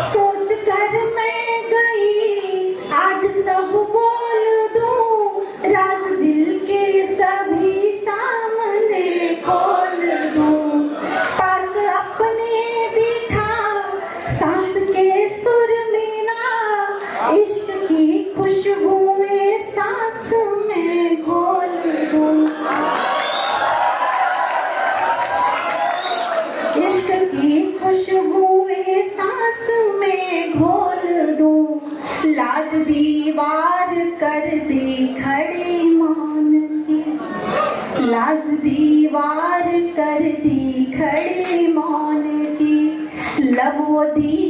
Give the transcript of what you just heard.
सोच कर मैं गई आज सब बोल दूं, राज दिल के सभी सामने खोल दूं। पास अपने बिठा सांस के सुर मिला, इश्क की खुशबुएं सांस में घोल दूं। इश्क की खुशबुएं सांस में घोल दूं। लाज दीवार कर दी खड़ी मान की, लाज दीवार कर दी खड़ी मान की। लब वो दी